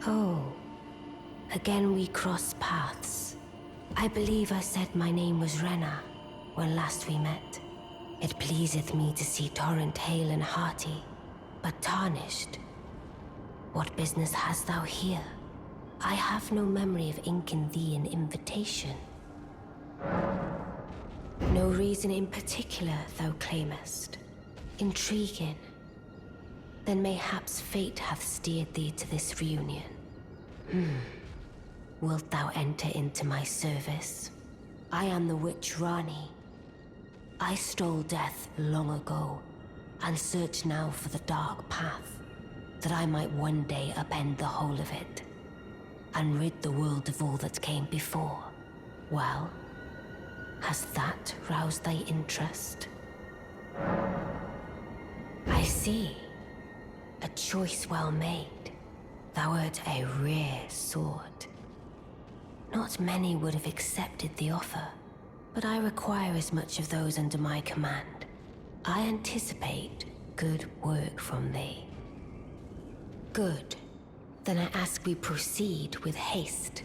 Oh, again we cross paths. I believe I said my name was Ranni when last we met. It pleaseth me to see Torrent hale and hearty, but tarnished. What business hast thou here? I have no memory of inking thee an invitation. No reason in particular thou claimest. Intriguing. Then mayhaps fate hath steered thee to this reunion. Wilt thou enter into my service? I am the witch Ranni. I stole death long ago, and search now for the dark path, that I might one day upend the whole of it, and rid the world of all that came before. Well, has that roused thy interest? I see. A choice well made. Thou art a rare sword. Not many would have accepted the offer, but I require as much of those under my command. I anticipate good work from thee. Good. Then I ask we proceed with haste.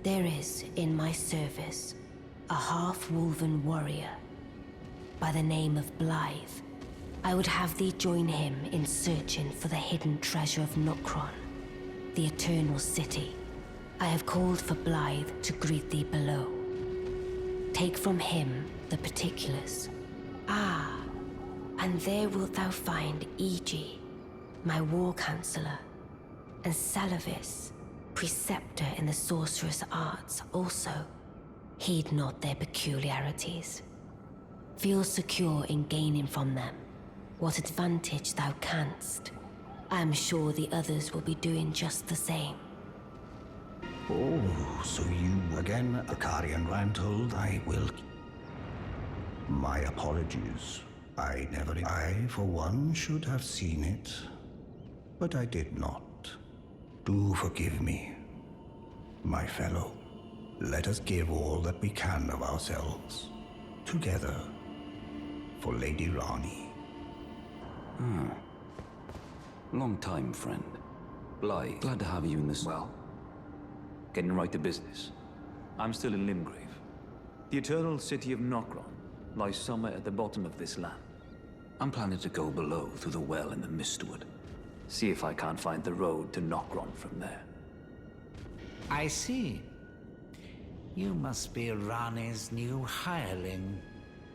There is, in my service, a half-wolven warrior by the name of Blythe. I would have thee join him in searching for the hidden treasure of Nokron, the Eternal City. I have called for Blythe to greet thee below. Take from him the particulars. Ah, and there wilt thou find Iji, my war counselor, and Salavis, preceptor in the sorcerous arts also. Heed not their peculiarities. Feel secure in gaining from them what advantage thou canst. I am sure the others will be doing just the same. Oh, so you again, Akari, I'm told I will. My apologies. I, for one, should have seen it, but I did not. Do forgive me, my fellow. Let us give all that we can of ourselves, together, for Lady Ranni. Long time, friend. Blythe, glad to have you in this. Well, getting right to business. I'm still in Limgrave. The eternal city of Nokron lies somewhere at the bottom of this land. I'm planning to go below through the well in the Mistwood. See if I can't find the road to Nokron from there. I see. You must be Ranni's new hireling.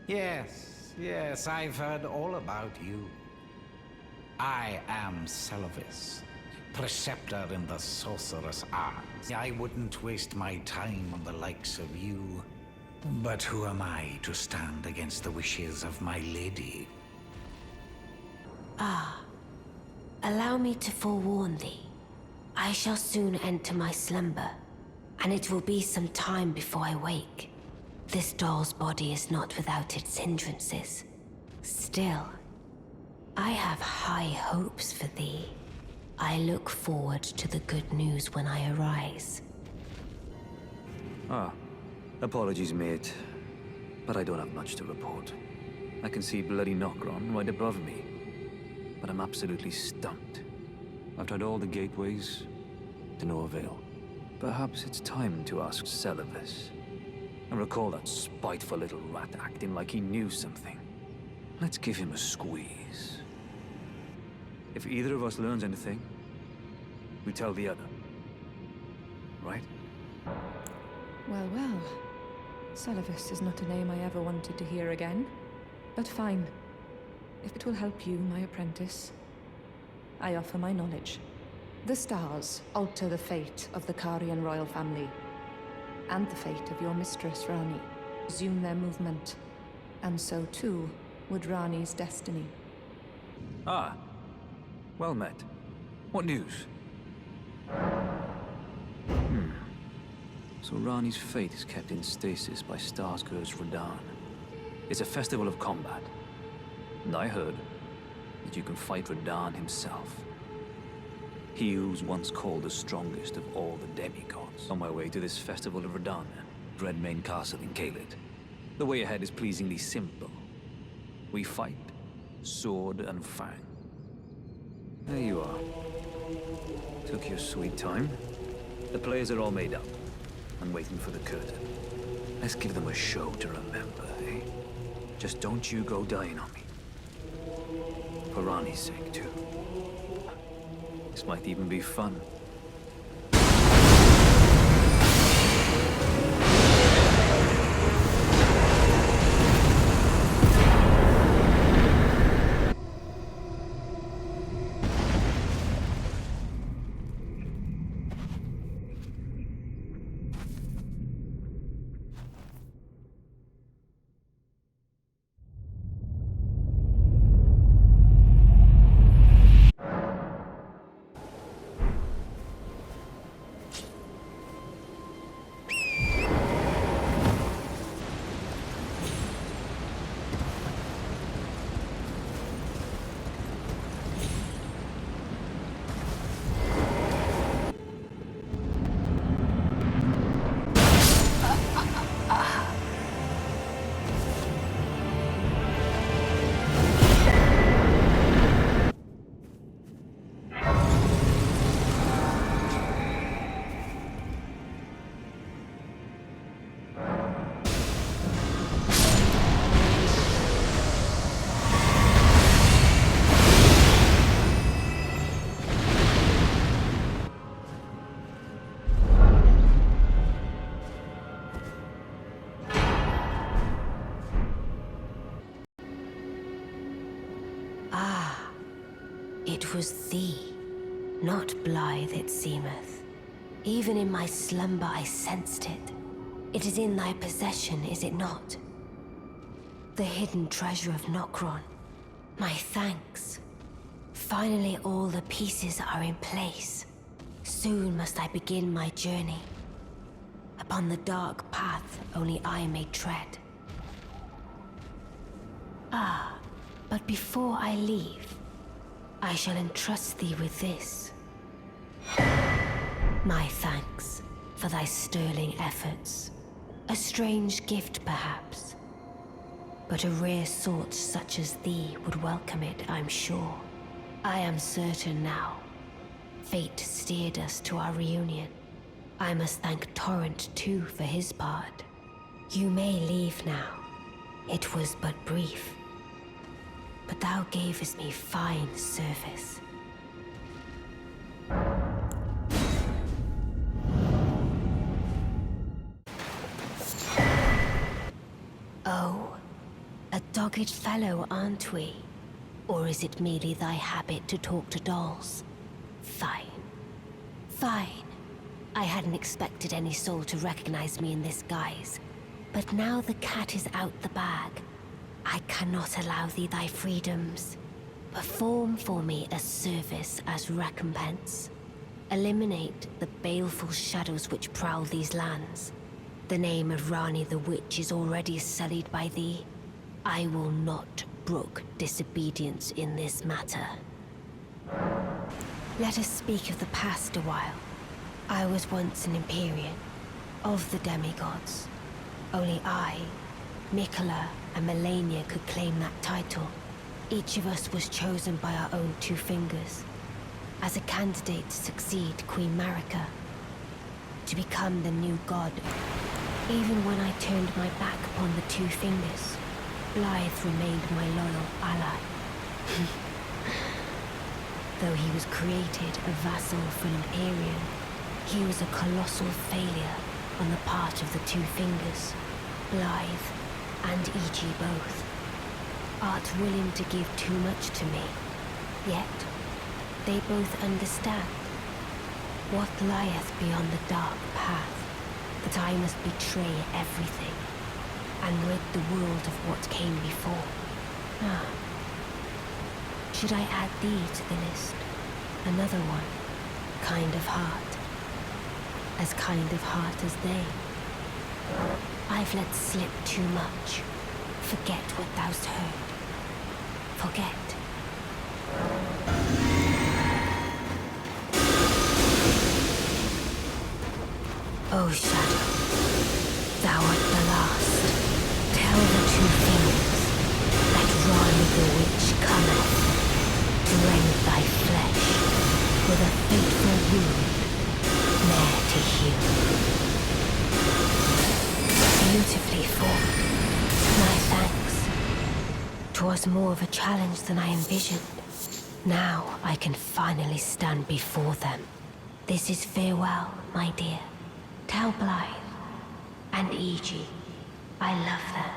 Yes, I've heard all about you. I am Salavis, preceptor in the sorcerous arts. I wouldn't waste my time on the likes of you. But who am I to stand against the wishes of my lady? Allow me to forewarn thee. I shall soon enter my slumber, and it will be some time before I wake. This doll's body is not without its hindrances. Still, I have high hopes for thee. I look forward to the good news when I arise. Apologies, mate, but I don't have much to report. I can see bloody Nokron right above me, but I'm absolutely stumped. I've tried all the gateways, to no avail. Perhaps it's time to ask Salavis. I recall that spiteful little rat acting like he knew something. Let's give him a squeeze. If either of us learns anything, we tell the other. Right? Well, well. Salavis is not a name I ever wanted to hear again. But fine. If it will help you, my apprentice, I offer my knowledge. The stars alter the fate of the Carian royal family, and the fate of your mistress, Ranni. Resume their movement, and so too would Ranni's destiny. Well met. What news? So Ranni's fate is kept in stasis by Starscourge Radahn. It's a festival of combat. And I heard that you can fight Radahn himself. He who's once called the strongest of all the demigods. On my way to this festival of Radahn, Dreadmane Castle in Caelid. The way ahead is pleasingly simple. We fight, sword and fang. There you are. Took your sweet time. The players are all made up and waiting for the curtain. Let's give them a show to remember, eh? Just don't you go dying on me. For Ranni's sake, too. This might even be fun. It was thee, not blithe it seemeth. Even in my slumber I sensed it. It is in thy possession, is it not? The hidden treasure of Nokron. My thanks. Finally all the pieces are in place. Soon must I begin my journey. Upon the dark path only I may tread. Ah, but before I leave, I shall entrust thee with this. My thanks for thy sterling efforts. A strange gift, perhaps. But a rare sort such as thee would welcome it, I'm sure. I am certain now. Fate steered us to our reunion. I must thank Torrent, too, for his part. You may leave now. It was but brief. But thou gavest me fine service. Oh, a dogged fellow, aren't we? Or is it merely thy habit to talk to dolls? Fine. Fine. I hadn't expected any soul to recognize me in this guise. But now the cat is out the bag. I cannot allow thee thy freedoms. Perform for me a service as recompense. Eliminate the baleful shadows which prowl these lands. The name of Ranni the Witch is already sullied by thee. I will not brook disobedience in this matter. Let us speak of the past a while. I was once an Empyrean, of the demigods. Only I, Nicola, and Melania could claim that title. Each of us was chosen by our own two fingers, as a candidate to succeed Queen Marika, to become the new god. Even when I turned my back upon the two fingers, Blythe remained my loyal ally. Though he was created a vassal for an Empyrean, he was a colossal failure on the part of the two fingers, Blythe and E.G. both. Art willing to give too much to me, yet they both understand what lieth beyond the dark path, that I must betray everything and rid the world of what came before. Ah. Should I add thee to the list? Another one, kind of heart. As kind of heart as they. I've let slip too much. Forget what thou'st heard. Forget. O Shadow, thou art the last. Tell the two things that Ranni the Witch cometh to rend thy flesh with a fateful wound, ne'er to heal. Beautifully fought. My thanks. 'Twas more of a challenge than I envisioned. Now I can finally stand before them. This is farewell, my dear. Tell Blythe and Iji I love them.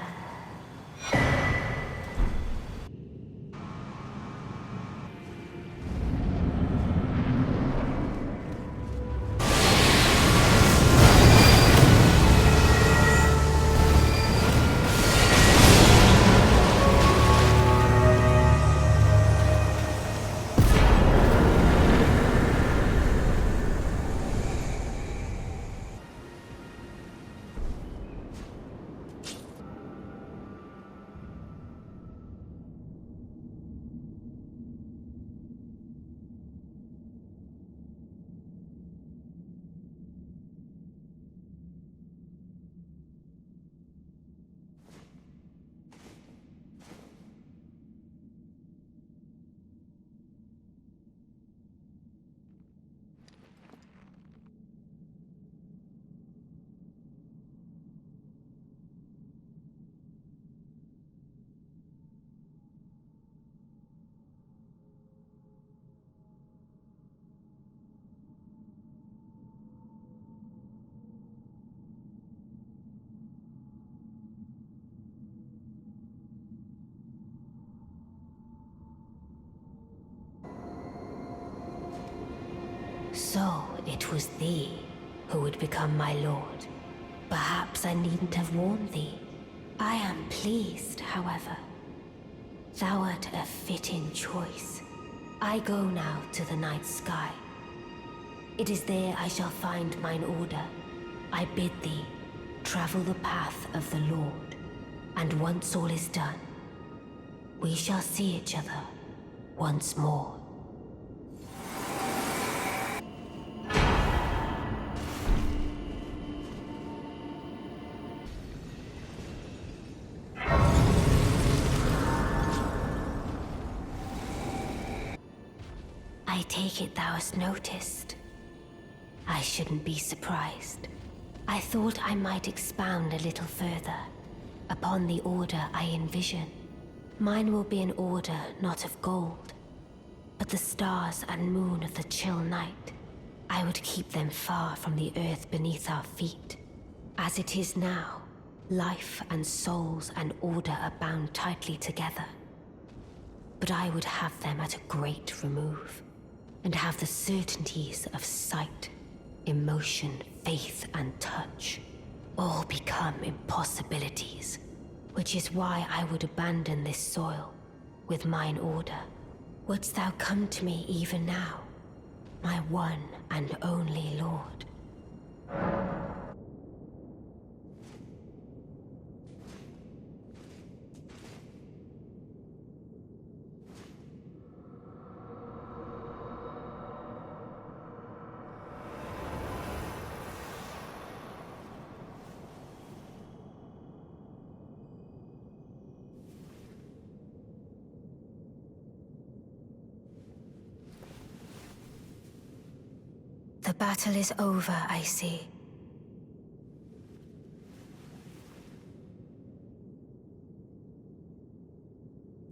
So it was thee who would become my lord. Perhaps I needn't have warned thee. I am pleased, however. Thou art a fitting choice. I go now to the night sky. It is there I shall find mine order. I bid thee travel the path of the Lord, and once all is done, we shall see each other once more. I take it thou hast noticed. I shouldn't be surprised. I thought I might expound a little further upon the order I envision. Mine will be an order not of gold, but the stars and moon of the chill night. I would keep them far from the earth beneath our feet. As it is now, life and souls and order are bound tightly together. But I would have them at a great remove, and have the certainties of sight, emotion, faith, and touch all become impossibilities, which is why I would abandon this soil with mine order. Wouldst thou come to me even now, my one and only Lord? The battle is over, I see.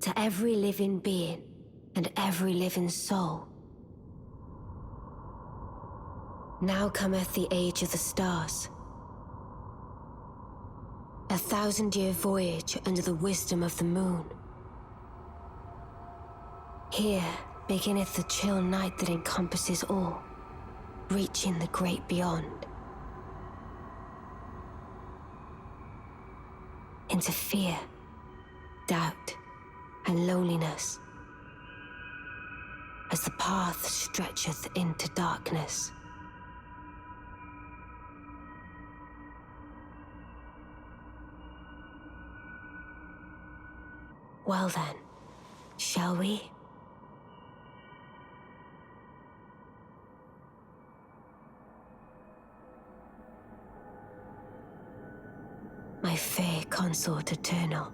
To every living being and every living soul, now cometh the age of the stars. 1,000-year voyage under the wisdom of the moon. Here beginneth the chill night that encompasses all, reaching the great beyond. Into fear, doubt, and loneliness, as the path stretcheth into darkness. Well then, shall we? My fair consort eternal.